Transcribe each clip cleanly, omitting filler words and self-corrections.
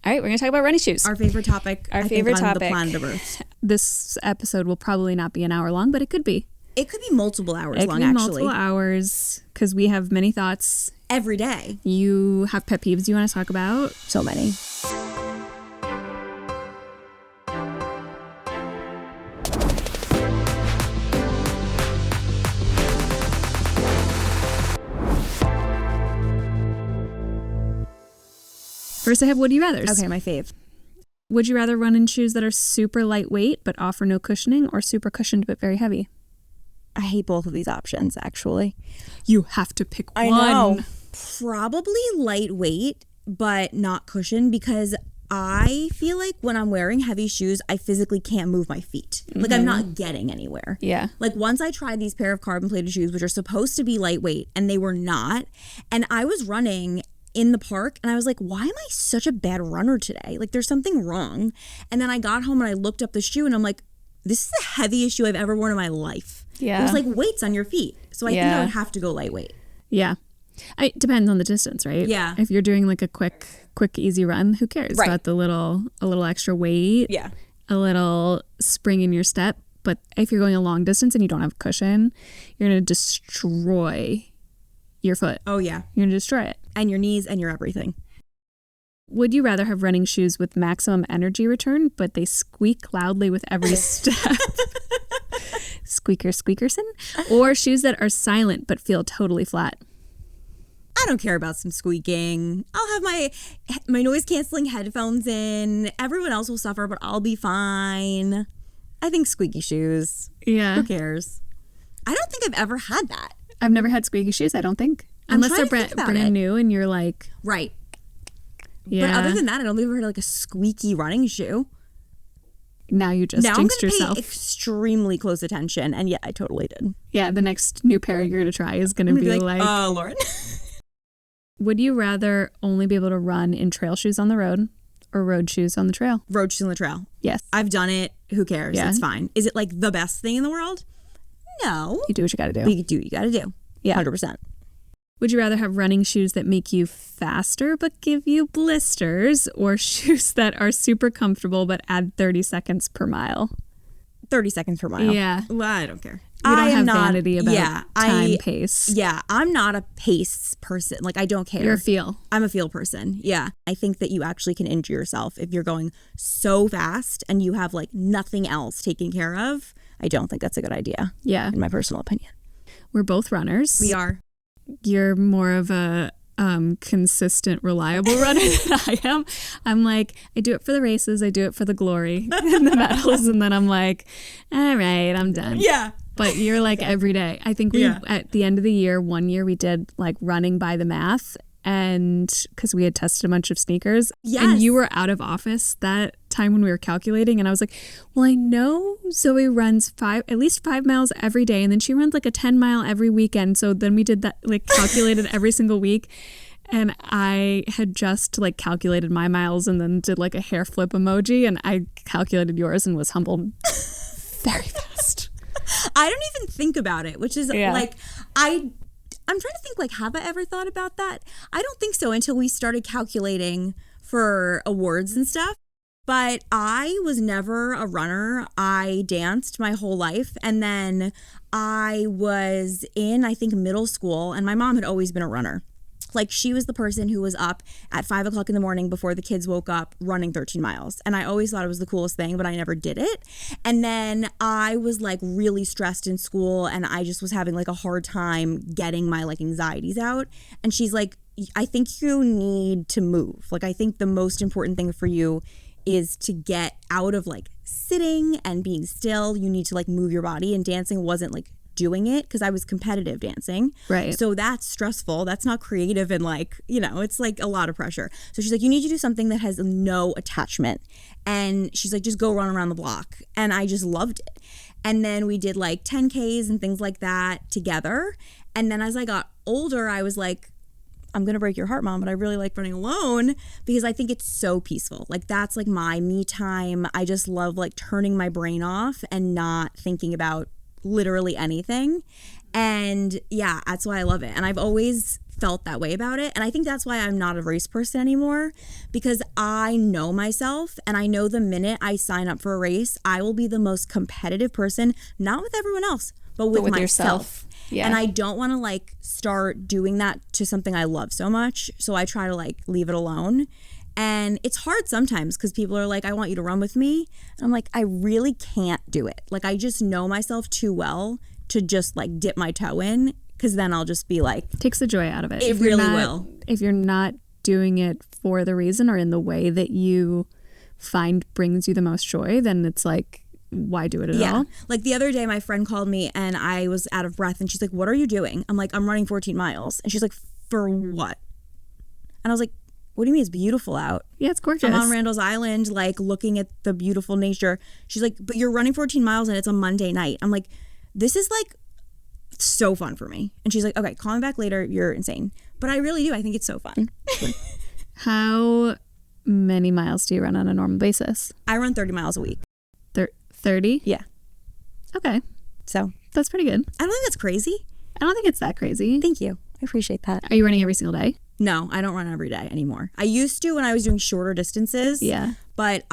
All right, we're going to talk about running shoes. Our favorite topic. Our I favorite think, on topic. the planet of Earth. This episode will probably not be an hour long, but it could be. It could be multiple hours It long, could be actually. multiple hours because we have many thoughts. Every day. You have pet peeves you want to talk about? So many. First, I have would you rathers. Okay, my fave. Would you rather run in shoes that are super lightweight but offer no cushioning, or super cushioned but very heavy? I hate both of these options, actually. You have to pick one. I know. Probably lightweight, but not cushioned, because I feel like when I'm wearing heavy shoes, I physically can't move my feet. Like, I'm not getting anywhere. Yeah. Like, once I tried these pair of carbon-plated shoes, which are supposed to be lightweight, and they were not, and I was running in the park, and I was like, why am I such a bad runner today? Like, there's something wrong. And then I got home and I looked up the shoe, and I'm like, this is the heaviest shoe I've ever worn in my life. Yeah. It was like weights on your feet. So I think I would have to go lightweight. Yeah. It depends on the distance, right? Yeah. If you're doing like a quick, easy run, who cares? Right. Got a little extra weight. Yeah. A little spring in your step. But if you're going a long distance and you don't have a cushion, you're going to destroy your foot. Oh, yeah. You're going to destroy it. And your knees and your everything. Would you rather have running shoes with maximum energy return, but they squeak loudly with every step? Squeakerson? Or shoes that are silent but feel totally flat? I don't care about some squeaking. I'll have my noise canceling headphones in. Everyone else will suffer, but I'll be fine. I think squeaky shoes. Yeah. Who cares? I don't think I've ever had that. I've never had squeaky shoes, I don't think. Unless they're brand new and you're like... Right. Yeah. But other than that, I don't think I've ever heard like a squeaky running shoe. Now you just jinxed yourself. I'm going to pay extremely close attention, and yeah, I totally did. Yeah, the next new pair you're going to try is going to be like... Oh, Lauren. Would you rather only be able to run in trail shoes on the road or road shoes on the trail? Road shoes on the trail. Yes. I've done it. Who cares? Yeah. It's fine. Is it like the best thing in the world? No. You do what you got to do. But you do what you got to do. Yeah. 100%. Would you rather have running shoes that make you faster but give you blisters, or shoes that are super comfortable but add 30 seconds per mile? 30 seconds per mile. Yeah. Well, I don't care. You don't have vanity about time, pace. Yeah, I'm not a pace person. Like, I don't care. You're a feel. I'm a feel person. Yeah. I think that you actually can injure yourself if you're going so fast and you have like nothing else taken care of. I don't think that's a good idea. Yeah. In my personal opinion. We're both runners. We are. You're more of a consistent, reliable runner than I am. I'm like, I do it for the races. I do it for the glory and the medals. And then I'm like, all right, I'm done. Yeah. But you're like every day. I think at the end of the year, one year we did like running by the math, and because we had tested a bunch of sneakers. Yes. And you were out of office that time when we were calculating, and I was like, well, I know Zoe runs at least 5 miles every day, and then she runs like a 10-mile every weekend. So then we did that, like calculated every single week. And I had just like calculated my miles and then did like a hair flip emoji, and I calculated yours and was humbled very fast. I don't even think about it, which is like, I'm trying to think, like, have I ever thought about that? I don't think so until we started calculating for awards and stuff. But I was never a runner. I danced my whole life. And then I was in, I think, middle school, and my mom had always been a runner. Like, she was the person who was up at 5 o'clock in the morning before the kids woke up running 13 miles. And I always thought it was the coolest thing, but I never did it. And then I was like really stressed in school, and I just was having like a hard time getting my like anxieties out. And she's like, I think you need to move. Like, I think the most important thing for you is to get out of like sitting and being still. You need to like move your body, and dancing wasn't like doing it because I was competitive dancing. Right. So that's stressful. That's not creative, and like, you know, it's like a lot of pressure. So she's like, you need to do something that has no attachment. And she's like, just go run around the block. And I just loved it. And then we did like 10Ks and things like that together. And then as I got older, I was like, I'm going to break your heart, Mom, but I really like running alone because I think it's so peaceful. Like, that's like my me time. I just love like turning my brain off and not thinking about literally anything. And yeah, that's why I love it. And I've always felt that way about it. And I think that's why I'm not a race person anymore, because I know myself and I know the minute I sign up for a race, I will be the most competitive person, not with everyone else, but with myself. Yourself. Yeah. And I don't want to like start doing that to something I love so much. So I try to like leave it alone. And it's hard sometimes because people are like, I want you to run with me. And I'm like, I really can't do it. Like, I just know myself too well to just like dip my toe in, because then I'll just be like, takes the joy out of it. It really will. If you're not doing it for the reason or in the way that you find brings you the most joy, then it's like, why do it at all? Like the other day, my friend called me and I was out of breath and she's like, what are you doing? I'm like, I'm running 14 miles. And she's like, for what? And I was like, what do you mean it's beautiful out? Yeah, it's gorgeous. I'm on Randall's Island, like looking at the beautiful nature. She's like, but you're running 14 miles and it's a Monday night. I'm like, this is like so fun for me. And she's like, okay, call me back later. You're insane. But I really do. I think it's so fun. How many miles do you run on a normal basis? I run 30 miles a week. 30? Yeah. Okay. So that's pretty good. I don't think that's crazy. I don't think it's that crazy. Thank you. I appreciate that. Are you running every single day? No, I don't run every day anymore. I used to when I was doing shorter distances. Yeah. But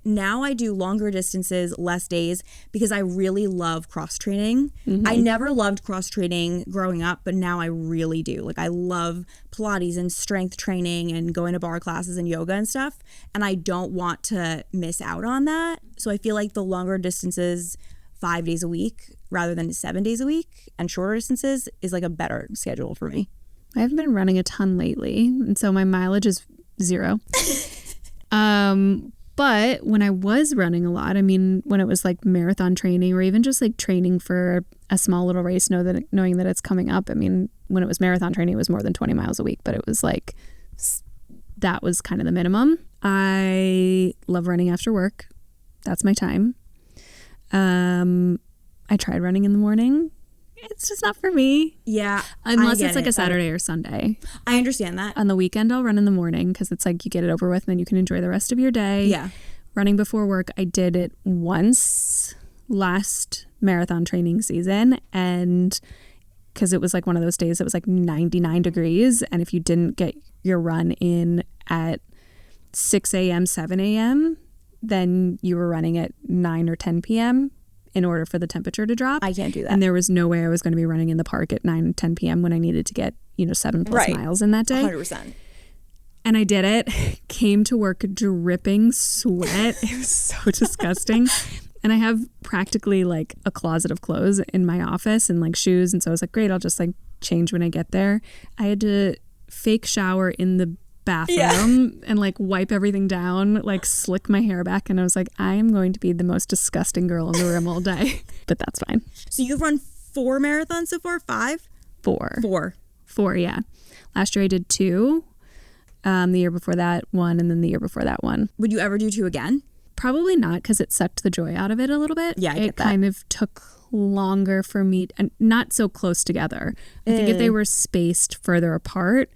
now I do longer distances, less days, because I really love cross training. Mm-hmm. I never loved cross training growing up, but now I really do. Like, I love Pilates and strength training and going to bar classes and yoga and stuff. And I don't want to miss out on that. So I feel like the longer distances, 5 days a week rather than 7 days a week, and shorter distances is like a better schedule for me. I haven't been running a ton lately, and so my mileage is 0. But when I was running a lot, I mean, when it was like marathon training or even just like training for a small little race, knowing that it's coming up. I mean, when it was marathon training, it was more than 20 miles a week, but it was like, that was kind of the minimum. I love running after work. That's my time. I tried running in the morning. It's just not for me. Yeah. Unless it's like a Saturday or Sunday. I understand that. On the weekend, I'll run in the morning because it's like you get it over with and then you can enjoy the rest of your day. Yeah. Running before work, I did it once last marathon training season, and because it was like one of those days that was like 99 degrees, and if you didn't get your run in at 6 a.m., 7 a.m., then you were running at 9 or 10 p.m. in order for the temperature to drop. I can't do that. And there was no way I was going to be running in the park at 9, 10 p.m. when I needed to get, 7+ miles in that day. 100%. And I did it. Came to work dripping sweat. It was so disgusting. And I have practically like a closet of clothes in my office and like shoes. And so I was like, great, I'll just like change when I get there. I had to fake shower in the bathroom and like wipe everything down, like slick my hair back, and I was like, I am going to be the most disgusting girl in the room all day. But that's fine. So you've run 4 marathons so far? 5? 4, yeah. Last year I did 2. The year before that 1, and then the year before that 1. Would you ever do 2 again? Probably not, because it sucked the joy out of it a little bit. Yeah, I get that. It kind of took longer for me, and not so close together. I think if they were spaced further apart,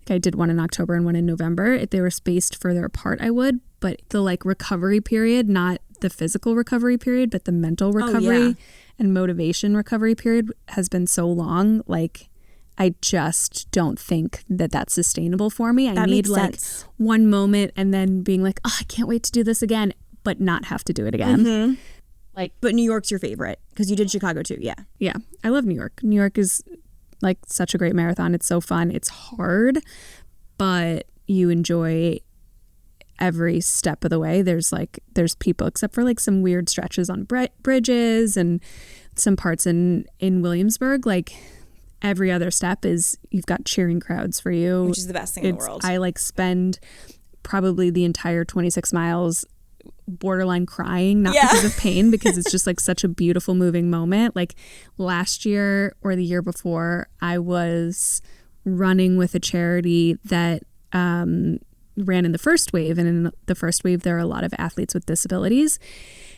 I did 1 in October and 1 in November. If they were spaced further apart, I would. But the like recovery period, not the physical recovery period, but the mental recovery and motivation recovery period has been so long. Like, I just don't think that that's sustainable for me. I need like one moment and then being like, oh, I can't wait to do this again, but not have to do it again. Mm-hmm. But New York's your favorite because you did Chicago too. Yeah. Yeah. I love New York. New York is like such a great marathon. It's so fun. It's hard, but you enjoy every step of the way. There's people, except for like some weird stretches on bridges and some parts in Williamsburg. Like, every other step is you've got cheering crowds for you, which is the best thing in the world. I like spend probably the entire 26 miles borderline crying, not because of pain, because it's just like such a beautiful moving moment. Like, last year or the year before, I was running with a charity that ran in the first wave, and in the first wave there are a lot of athletes with disabilities,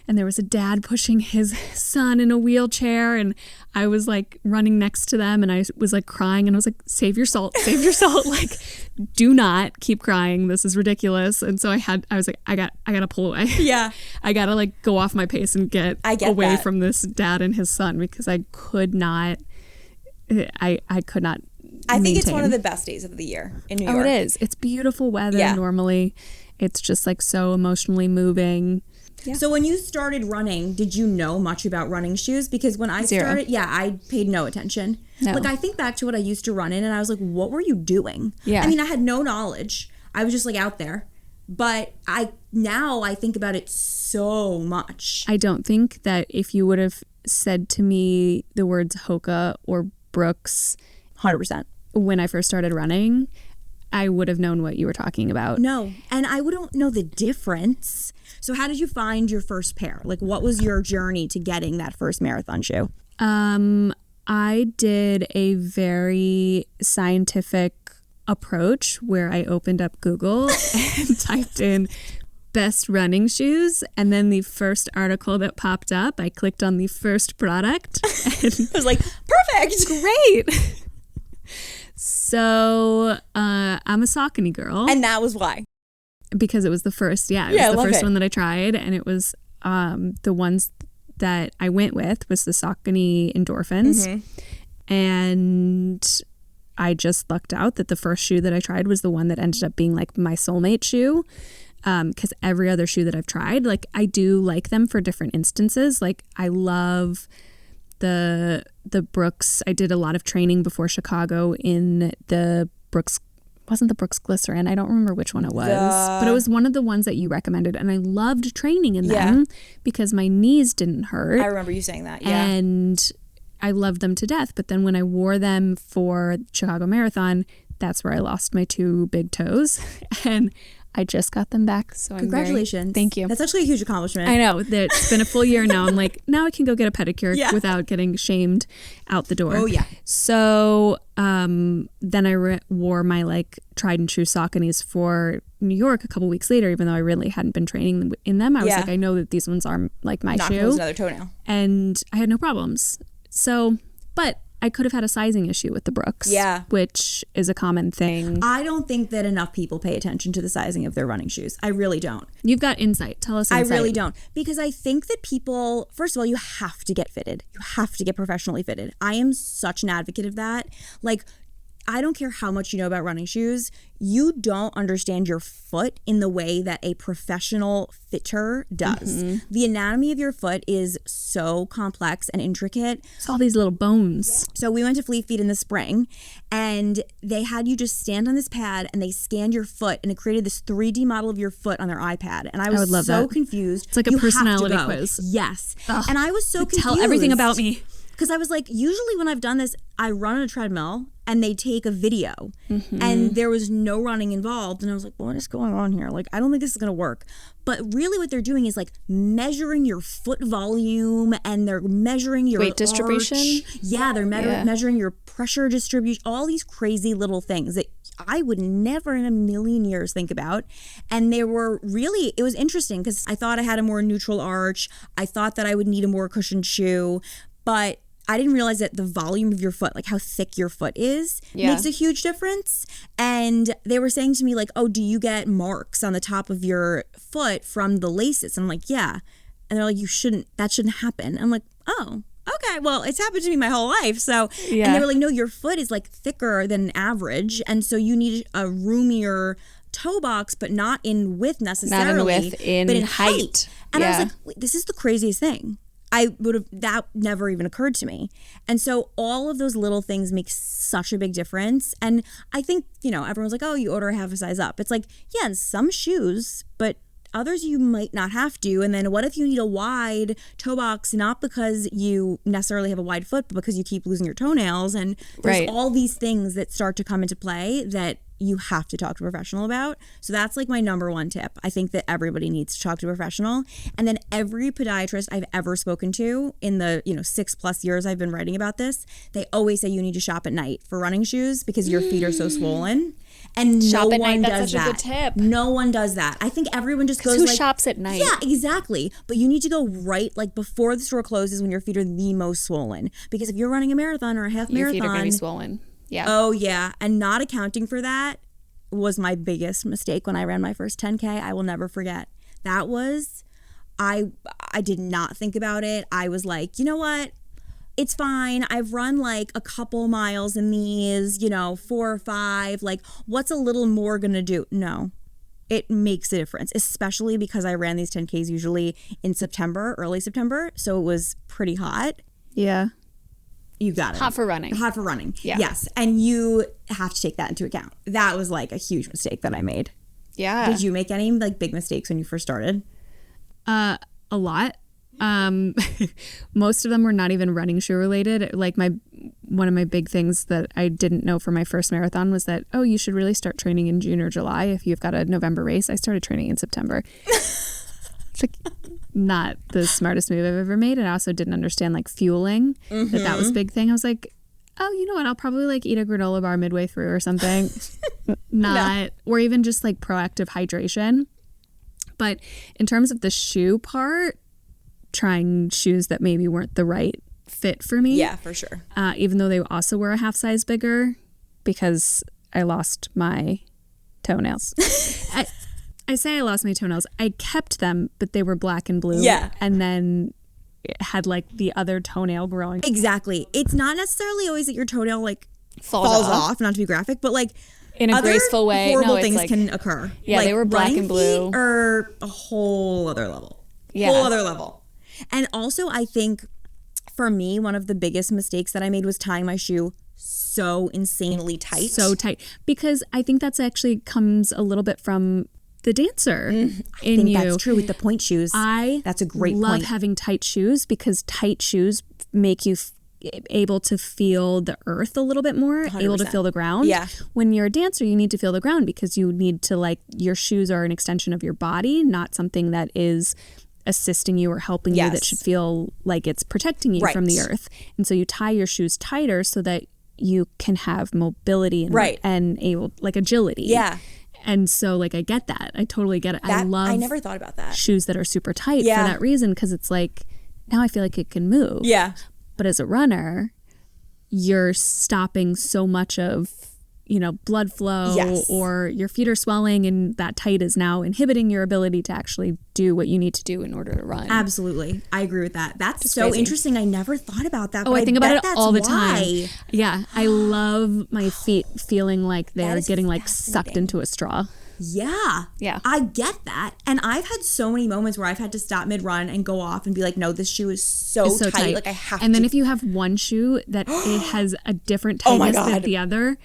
and there was a dad pushing his son in a wheelchair, and I was like running next to them, and I was like crying, and I was like, save your salt, like, do not keep crying, this is ridiculous. And so I was like, I gotta pull away. Yeah. I gotta like go off my pace and get away from this dad and his son, because I could not I could not I think it's maintain. one of the best days of the year in New York. Oh, it is. It's beautiful weather normally. It's just like so emotionally moving. Yeah. So when you started running, did you know much about running shoes? Because when I started, I paid no attention. No. Like I think back to what I used to run in and I was like, what were you doing? Yeah. I mean, I had no knowledge. I was just like out there. But now I think about it so much. I don't think that if you would have said to me the words Hoka or Brooks 100%. when I first started running, I would have known what you were talking about. No, and I wouldn't know the difference. So how did you find your first pair? Like what was your journey to getting that first marathon shoe? I did a very scientific approach where I opened up Google and typed in best running shoes, and then the first article that popped up, I clicked on the first product. And I was like, perfect, great. So I'm a Saucony girl, and that was why, because it was the first. It was the first one that I tried, and it was the ones that I went with was the Saucony Endorphins, and I just lucked out that the first shoe that I tried was the one that ended up being like my soulmate shoe. Because every other shoe that I've tried, like I do like them for different instances. Like I love the Brooks. I did a lot of training before Chicago in the Brooks. Wasn't the Brooks Glycerin? I don't remember which one it was, but it was one of the ones that you recommended, and I loved training in them because my knees didn't hurt. I remember you saying that. Yeah, and I loved them to death. But then when I wore them for Chicago Marathon, that's where I lost my 2 big toes, and I just got them back. So congratulations. Thank you. That's actually a huge accomplishment. I know. It's been a full year now. I'm like, now I can go get a pedicure without getting shamed out the door. Oh, yeah. So then I wore my like tried and true Sauconys for New York a couple weeks later, even though I really hadn't been training in them. I was like, I know that these ones are like my not shoe. Not another toenail. And I had no problems. So, but I could have had a sizing issue with the Brooks, which is a common thing. I don't think that enough people pay attention to the sizing of their running shoes. I really don't. You've got insight. Tell us insight. I really don't. Because I think that people, first of all, you have to get fitted. You have to get professionally fitted. I am such an advocate of that. Like, I don't care how much you know about running shoes. You don't understand your foot in the way that a professional fitter does. The anatomy of your foot is so complex and intricate. It's all these little bones. So we went to Fleet Feet in the spring, and they had you just stand on this pad, and they scanned your foot, and it created this 3D model of your foot on their iPad. And I was so confused. It's like a personality quiz. Yes. Ugh. And I was so confused. Tell everything about me. Because I was like, usually when I've done this, I run on a treadmill and they take a video and there was no running involved. And I was like, what is going on here? Like, I don't think this is going to work. But really what they're doing is like measuring your foot volume, and they're measuring your weight distribution. Yeah, they're measuring your pressure distribution, all these crazy little things that I would never in a million years think about. And they were really, it was interesting because I thought I had a more neutral arch. I thought that I would need a more cushioned shoe, but I didn't realize that the volume of your foot, like how thick your foot is, makes a huge difference. And they were saying to me like, oh, do you get marks on the top of your foot from the laces? And I'm like, yeah. And they're like, that shouldn't happen. I'm like, oh, okay. Well, it's happened to me my whole life. So, and they were like, no, your foot is like thicker than average. And so you need a roomier toe box, but not in width necessarily. Not in width, but in height. And I was like, wait, this is the craziest thing. That never even occurred to me. And so all of those little things make such a big difference. And I think, everyone's like, oh, you order half a size up. It's like, yeah, in some shoes, but others you might not have to. And then what if you need a wide toe box, not because you necessarily have a wide foot, but because you keep losing your toenails? And there's all these things that start to come into play that you have to talk to a professional about. So that's like my number one tip. I think that everybody needs to talk to a professional. And then every podiatrist I've ever spoken to in the 6+ years I've been writing about this, they always say you need to shop at night for running shoes because your feet are so swollen. And shop no one night, does that's such that. A good tip. No one does that. I think everyone just goes who shops at night? Yeah, exactly. But you need to go right like before the store closes when your feet are the most swollen. Because if you're running a marathon or a half marathon, your feet are going to be swollen. Yeah. Oh yeah, and not accounting for that was my biggest mistake when I ran my first 10K. I will never forget. That was, I did not think about it. I was like, you know what? it's fine. I've run like a couple miles in these, 4 or 5. Like, what's a little more gonna do? No. It makes a difference, especially because I ran these 10Ks usually in September, early September. So it was pretty hot. Yeah. You got it. Hot for running. Hot for running. Yeah. Yes. And you have to take that into account. That was like a huge mistake that I made. Yeah. Did you make any like big mistakes when you first started? A lot. Most of them were not even running shoe related. Like one of my big things that I didn't know for my first marathon was that, you should really start training in June or July if you've got a November race. I started training in September. It's like not the smartest move I've ever made. And I also didn't understand like fueling, that was a big thing. I was like, you know what? I'll probably like eat a granola bar midway through or something. Or even just like proactive hydration. But in terms of the shoe part, trying shoes that maybe weren't the right fit for me. Yeah, for sure. Even though they also were a half size bigger because I lost my toenails. I say I lost my toenails. I kept them, but they were black and blue. Yeah. And then it had like the other toenail growing. Exactly. It's not necessarily always that your toenail like falls off, not to be graphic, but like in a graceful way. Horrible things can occur. Yeah, like, they were black and blue. Or a whole other level. Yeah. Whole other level. And also, I think for me, one of the biggest mistakes that I made was tying my shoe so insanely tight. So tight. Because I think that's actually comes a little bit from the dancer in you. I think that's true with the point shoes. That's a great point. I love having tight shoes because tight shoes make you able to feel the earth a little bit more, 100%. Able to feel the ground. Yeah. When you're a dancer, you need to feel the ground because you need to like, your shoes are an extension of your body, not something that is assisting you or helping you that should feel like it's protecting you from the earth. And so you tie your shoes tighter so that you can have mobility and able like agility. Yeah. And so like I get that. I totally get it. I never thought about that. Shoes that are super tight for that reason because it's like now I feel like it can move. Yeah. But as a runner, you're stopping so much of blood flow or your feet are swelling and that tight is now inhibiting your ability to actually do what you need to do in order to run. Absolutely. I agree with that. That's just so crazy. Interesting. I never thought about that. Oh, I think about it all the time. Why. Yeah. I love my feet feeling like they're getting like sucked into a straw. Yeah. Yeah. I get that. And I've had so many moments where I've had to stop mid-run and go off and be like, no, this shoe is so tight. Like I have to. And then if you have one shoe that it has a different tightness than the other,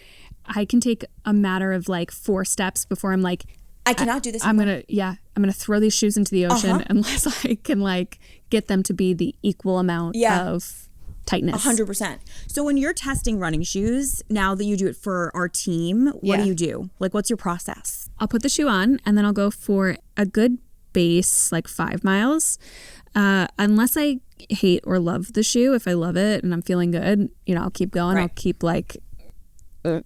I can take a matter of like 4 steps before I'm like, I cannot do this. I'm going to throw these shoes into the ocean unless I can like get them to be the equal amount of tightness. 100%. So when you're testing running shoes, now that you do it for our team, what do you do? Like, what's your process? I'll put the shoe on and then I'll go for a good base, like 5 miles. Unless I hate or love the shoe, if I love it and I'm feeling good, I'll keep going. I'll keep like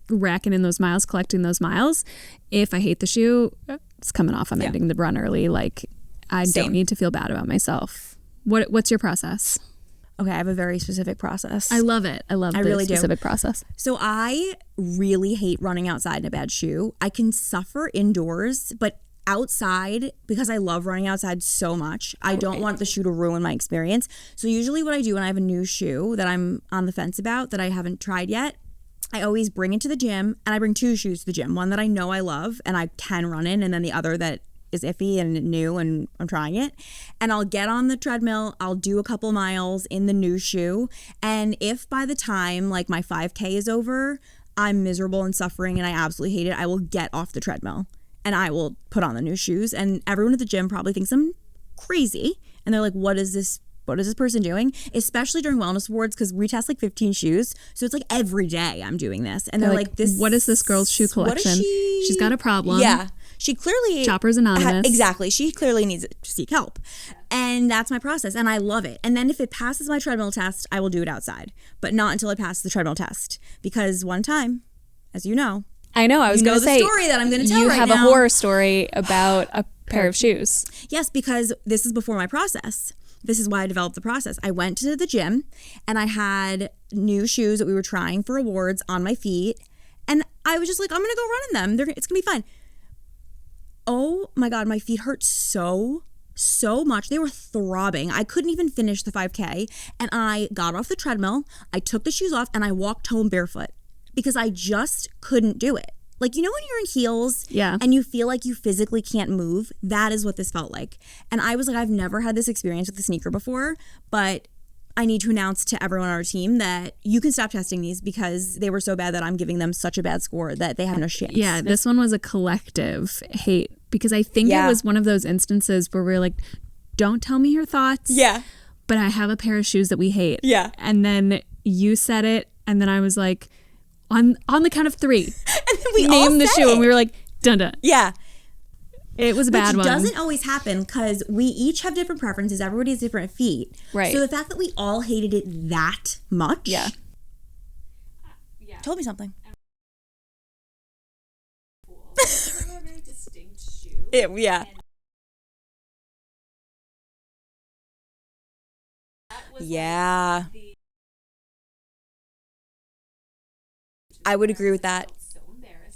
racking in those miles, collecting those miles. If I hate the shoe, it's coming off. I'm ending the run early. Like I don't need to feel bad about myself. What's your process? Okay, I have a very specific process. I love it. I love the specific process. So I really hate running outside in a bad shoe. I can suffer indoors, but outside, because I love running outside so much, I don't want the shoe to ruin my experience. So usually what I do when I have a new shoe that I'm on the fence about that I haven't tried yet, I always bring it to the gym, and I bring 2 shoes to the gym. One that I know I love and I can run in, and then the other that is iffy and new and I'm trying it. And I'll get on the treadmill, I'll do a couple miles in the new shoe. And if by the time like my 5K is over, I'm miserable and suffering and I absolutely hate it, I will get off the treadmill and I will put on the new shoes. And everyone at the gym probably thinks I'm crazy. And they're like, what is this person doing? Especially during wellness awards, because we test like 15 shoes. So it's like every day I'm doing this. And they're like, what is this girl's shoe collection? She's got a problem. Yeah. She clearly... Shoppers Anonymous. Exactly. She clearly needs to seek help. And that's my process. And I love it. And then if it passes my treadmill test, I will do it outside. But not until it passes the treadmill test. Because one time, as you know... I know. I was going to say... the story that I'm going to tell right now. You have a horror story about a pair of shoes. Yes, because this is before my process. This is why I developed the process. I went to the gym and I had new shoes that we were trying for awards on my feet. And I was just like, I'm going to go run in them. It's going to be fun. Oh my God, my feet hurt so so much. They were throbbing. I couldn't even finish the 5K. And I got off the treadmill, I took the shoes off, and I walked home barefoot because I just couldn't do it. Like, you know when you're in heels and you feel like you physically can't move? That is what this felt like. And I was like, I've never had this experience with a sneaker before, but I need to announce to everyone on our team that you can stop testing these because they were so bad that I'm giving them such a bad score that they have no chance. Yeah, this one was a collective hate because I think it was one of those instances where we're like, don't tell me your thoughts. Yeah. But I have a pair of shoes that we hate. Yeah. And then you said it, and then I was like, on the count of 3, and then we named the shoe, it. and we were like, dun dun. Yeah. It was a bad one. Which doesn't always happen because we each have different preferences. Everybody has different feet. Right. So the fact that we all hated it that much. Yeah. Told me something. a very distinct shoe. Yeah. Yeah. I would agree with that.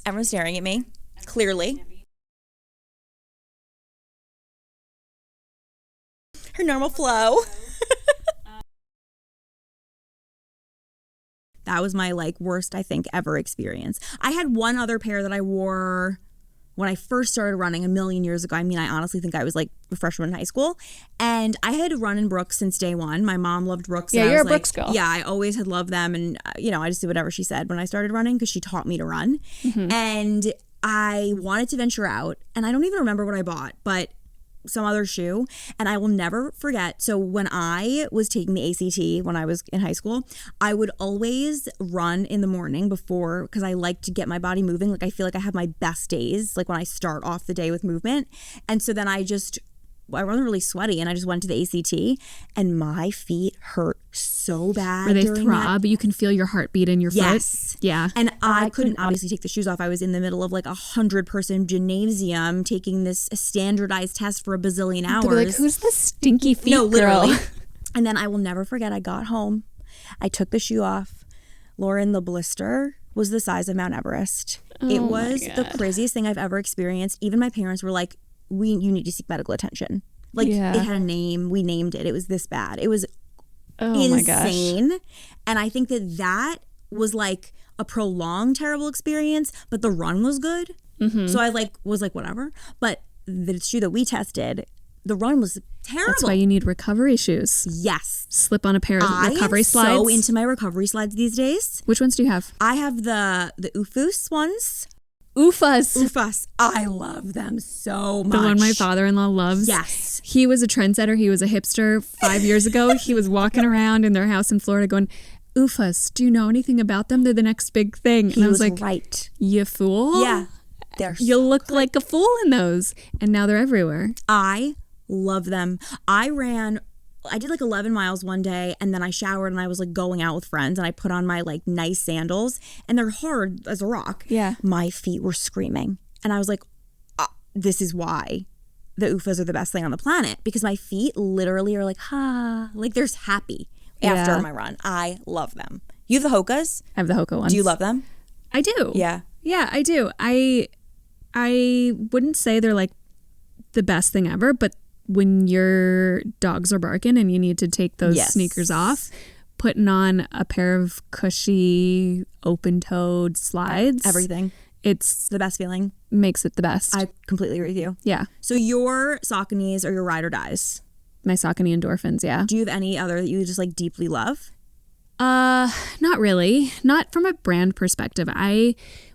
Everyone's staring at me, clearly. Her normal flow. That was my worst, I think, ever experience. I had one other pair that I wore when I first started running a million years ago. I mean, I honestly think I was a freshman in high school. And I had run in Brooks since day one. My mom loved Brooks. Yeah, you're a Brooks girl. Yeah, I always had loved them. And, I just did whatever she said when I started running because she taught me to run. Mm-hmm. And I wanted to venture out. And I don't even remember what I bought, but some other shoe. And I will never forget. So when I was taking the ACT when I was in high school, I would always run in the morning before because I like to get my body moving. I feel like I have my best days when I start off the day with movement. And so then I wasn't really sweaty and I just went to the ACT and my feet hurt so bad. Where they throb, you can feel your heartbeat in your foot. Yeah. And I couldn't obviously take the shoes off. I was in the middle of 100-person gymnasium taking this standardized test for a bazillion hours. They're like, who's the stinky feet girl? Literally. And then I will never forget, I got home, I took the shoe off. Lauren, the blister was the size of Mount Everest. It was the craziest thing I've ever experienced. Even my parents were like, you need to seek medical attention. It had a name. We named it. It was this bad. It was insane. My gosh. And I think that was a prolonged terrible experience, but the run was good. Mm-hmm. So I was whatever. But the shoe that we tested, the run was terrible. That's why you need recovery shoes. Yes. Slip on a pair of recovery slides. I am so into my recovery slides these days. Which ones do you have? I have the Ufus ones. Ufas. I love them so much. The one my father-in-law loves. Yes. He was a trendsetter. He was a hipster 5 years ago. He was walking around in their house in Florida going, Ufas, do you know anything about them? They're the next big thing. And I was like, right. You fool? Yeah. You look like a fool in those. And now they're everywhere. I love them. I did 11 miles one day and then I showered and I was going out with friends and I put on my nice sandals and they're hard as a rock. Yeah. My feet were screaming and I was like, this is why the Ufas are the best thing on the planet because my feet literally are they're happy after my run. I love them. You have the Hokas? I have the Hoka ones. Do you love them? I do. Yeah. Yeah, I do. I wouldn't say they're the best thing ever, but when your dogs are barking and you need to take those sneakers off, putting on a pair of cushy open-toed slides. Everything. It's the best feeling. Makes it the best. I completely agree with you. Yeah. So your Sauconys are your ride or dies? My Saucony Endorphins, yeah. Do you have any other that you just deeply love? Not really. Not from a brand perspective.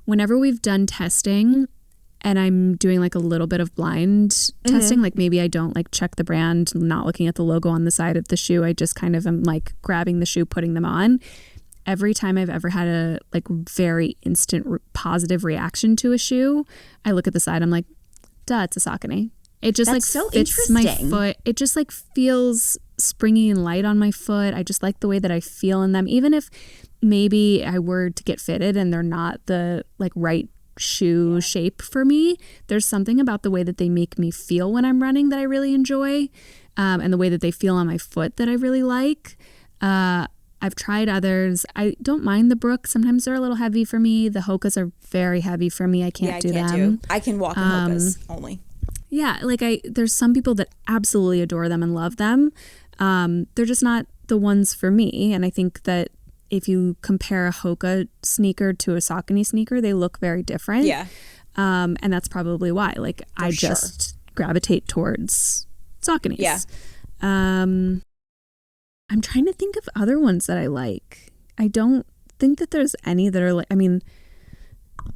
Whenever we've done testing and I'm doing a little bit of blind testing, maybe I don't check the brand, not looking at the logo on the side of the shoe. I just kind of am grabbing the shoe, putting them on. Every time I've ever had a very instant positive reaction to a shoe, I look at the side, I'm like, duh, it's a Saucony. It just so fits my foot. It just feels springy and light on my foot. I just like the way that I feel in them. Even if maybe I were to get fitted and they're not the right shoe shape for me, there's something about the way that they make me feel when I'm running that I really enjoy, and the way that they feel on my foot that I really like. I've tried others. I don't mind the Brooks. Sometimes they're a little heavy for me. The Hokas are very heavy for me. I can't do them. I can walk in Hokas only. Yeah, like there's some people that absolutely adore them and love them. They're just not the ones for me. And I think that if you compare a Hoka sneaker to a Saucony sneaker, they look very different. Yeah. And that's probably why. Like I just gravitate towards Sauconys. Yeah. I'm trying to think of other ones that I like. I don't think that there's any that are like, I mean,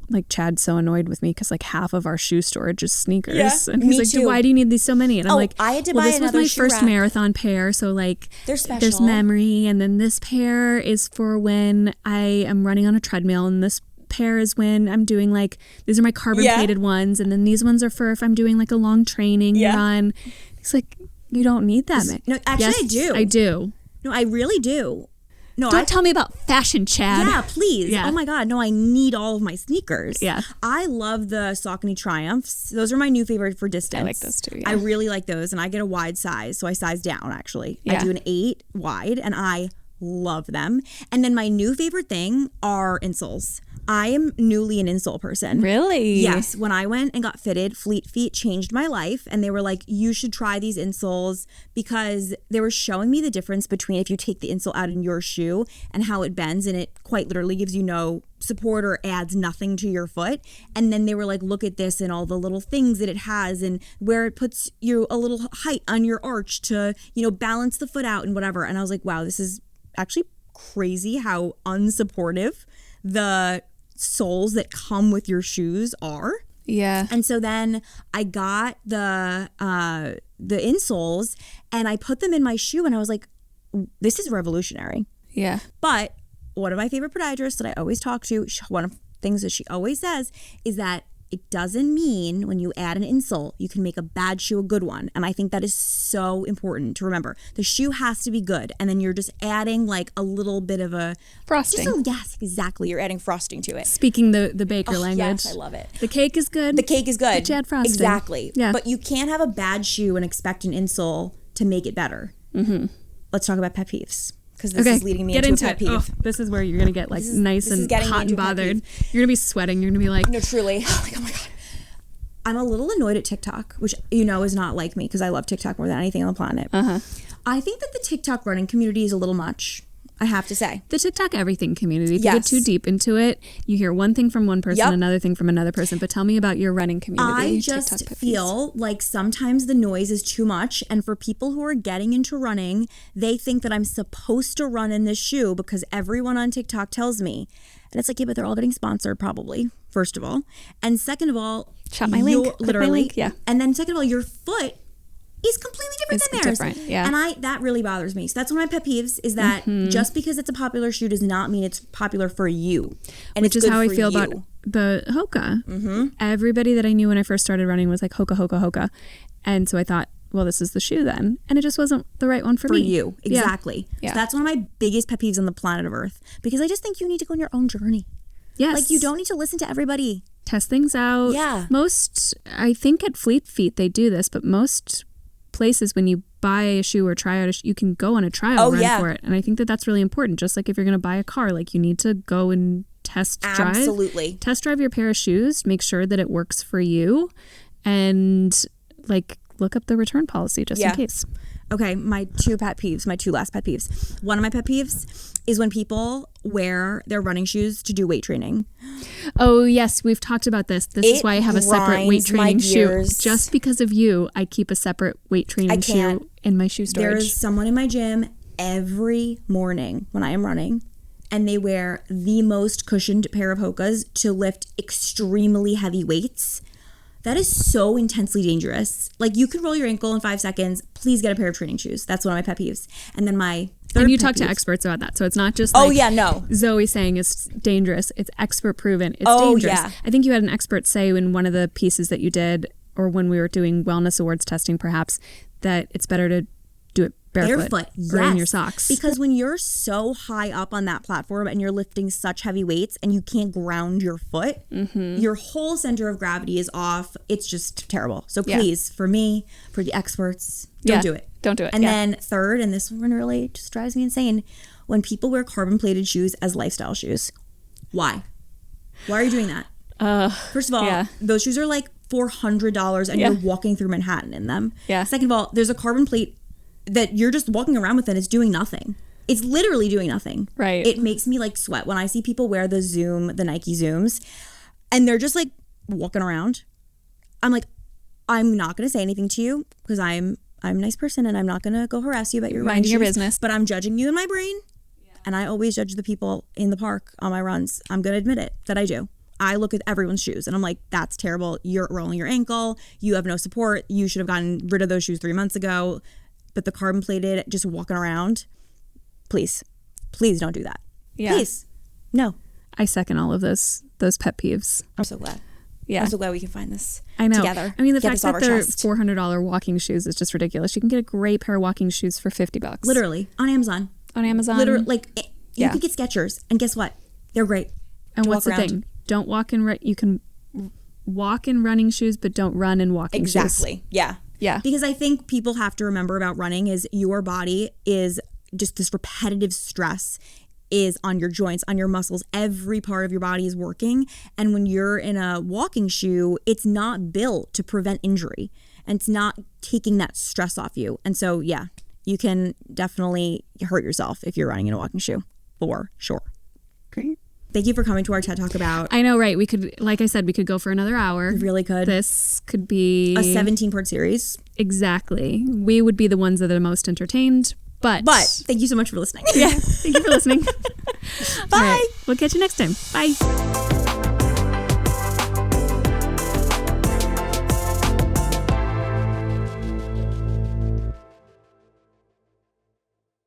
like Chad's so annoyed with me because like half of our shoe storage is sneakers. Yeah, and he's me like, too. Why do you need these so many? And I'm like, I had to well, buy this was another my shoe first rack. marathon pair. So like They're special. there's memory. And then this pair is for when I am running on a treadmill. And this pair is when I'm doing like, these are my carbon plated ones. And then these ones are for if I'm doing like a long training run. It's like, you don't need that many. No, actually yes, I do. I do. No, I really do. No, Don't tell me about fashion, Chad. Yeah, please. Yeah. Oh my God. No, I need all of my sneakers. Yeah. I love the Saucony Triumphs. Those are my new favorite for distance. I like those too. Yeah. I really like those. And I get a wide size. So I size down actually. Yeah. I do an 8 wide and I love them. And then my new favorite thing are insoles. I am newly an insole person. Really? Yes. When I went and got fitted, Fleet Feet changed my life. And they were like, you should try these insoles because they were showing me the difference between if you take the insole out in your shoe and how it bends and it quite literally gives you no support or adds nothing to your foot. And then they were like, look at this and all the little things that it has and where it puts you a little height on your arch to, you know, balance the foot out and whatever. And I was like, wow, this is actually crazy how unsupportive the soles that come with your shoes are. Yeah. And so then I got the insoles and I put them in my shoe and I was like, this is revolutionary. Yeah. But one of my favorite podiatrists that I always talk to, one of the things that she always says is that it doesn't mean when you add an insole, you can make a bad shoe a good one. And I think that is so important to remember. The shoe has to be good. And then you're just adding like a little bit of a frosting. Yes, exactly. You're adding frosting to it. Speaking the baker language. Yes, I love it. The cake is good. The cake is good. But you add frosting. Exactly. Yeah. But you can't have a bad shoe and expect an insole to make it better. Mm-hmm. Let's talk about pet peeves. Because this is leading me into a pet peeve. Oh, this is where you're going to get like nice and hot and bothered. You're going to be sweating. You're going to be like... No, truly. Like, oh my God. I'm a little annoyed at TikTok, which you know is not like me because I love TikTok more than anything on the planet. Uh-huh. I think that the TikTok running community is a little much, I have to say. The TikTok everything community, if you get too deep into it, you hear one thing from one person, another thing from another person. But tell me about your running community. I just feel like sometimes the noise is too much. And for people who are getting into running, they think that I'm supposed to run in this shoe because everyone on TikTok tells me. And it's like, yeah, but they're all getting sponsored probably, first of all. And second of all, Chop my link. Literally. My link, yeah. And then second of all, your foot is completely different than theirs. Different, yeah. And that really bothers me. So that's one of my pet peeves is that just because it's a popular shoe does not mean it's popular for you. And which is how I feel about the Hoka. Mm-hmm. Everybody that I knew when I first started running was like Hoka, Hoka, Hoka. And so I thought, well, this is the shoe then. And it just wasn't the right one for me. For you. Exactly. Yeah. So that's one of my biggest pet peeves on the planet of Earth because I just think you need to go on your own journey. Yes. Like you don't need to listen to everybody. Test things out. Yeah. I think at Fleet Feet they do this, but most places when you buy a shoe or try out you can go on a trial run for it. And I think that that's really important. Just like if you're going to buy a car, like you need to go and test drive. Absolutely. Test drive your pair of shoes, make sure that it works for you, and like look up the return policy just in case. Okay, my two last pet peeves. One of my pet peeves is when people wear their running shoes to do weight training. Oh, yes, we've talked about this. This is why I have a separate weight training shoe. Just because of you, I keep a separate weight training shoe in my shoe storage. There is someone in my gym every morning when I am running, and they wear the most cushioned pair of Hokas to lift extremely heavy weights. That is so intensely dangerous. Like you could roll your ankle in 5 seconds. Please get a pair of training shoes. That's one of my pet peeves. And then my third And you talk to experts about that. So it's not just like Zoe saying it's dangerous. It's expert proven. It's dangerous. Yeah. I think you had an expert say in one of the pieces that you did, or when we were doing wellness awards testing perhaps, that it's better to do it barefoot or in your socks. Because when you're so high up on that platform and you're lifting such heavy weights and you can't ground your foot, your whole center of gravity is off. It's just terrible. So please, for me, for the experts, don't do it. Don't do it. And then third, and this one really just drives me insane, when people wear carbon plated shoes as lifestyle shoes. Why? Why are you doing that? First of all, those shoes are like $400 and you're walking through Manhattan in them. Yeah. Second of all, there's a carbon plate that you're just walking around with and it's doing nothing. It's literally doing nothing. Right. It makes me like sweat when I see people wear the Nike Zooms, and they're just like walking around. I'm like, I'm not going to say anything to you because I'm a nice person and I'm not going to go harass you about your minding your shoes, business. But I'm judging you in my brain. And I always judge the people in the park on my runs. I'm going to admit it that I do. I look at everyone's shoes and I'm like, that's terrible. You're rolling your ankle. You have no support. You should have gotten rid of those shoes 3 months ago. But the carbon plated, just walking around, please don't do that. Yeah. Please. No. I second all of those pet peeves. I'm so glad. Yeah. I'm so glad we can find this together. I mean, the fact that they're $400 walking shoes is just ridiculous. You can get a great pair of walking shoes for $50. Literally. On Amazon. Literally, like, you can get Skechers. And guess what? They're great. And what's the thing? Don't walk in, you can walk in running shoes, but don't run in walking shoes. Exactly. Yeah. Yeah. Because I think people have to remember about running is your body is just this repetitive stress is on your joints, on your muscles. Every part of your body is working. And when you're in a walking shoe, it's not built to prevent injury. And it's not taking that stress off you. And so, yeah, you can definitely hurt yourself if you're running in a walking shoe, for sure. Great. Thank you for coming to our TED Talk about... I know, right? We could, like I said, we could go for another hour. We really could. This could be... a 17-part series. Exactly. We would be the ones that are the most entertained, but... But thank you so much for listening. Yeah, thank you for listening. Bye. Right, we'll catch you next time. Bye.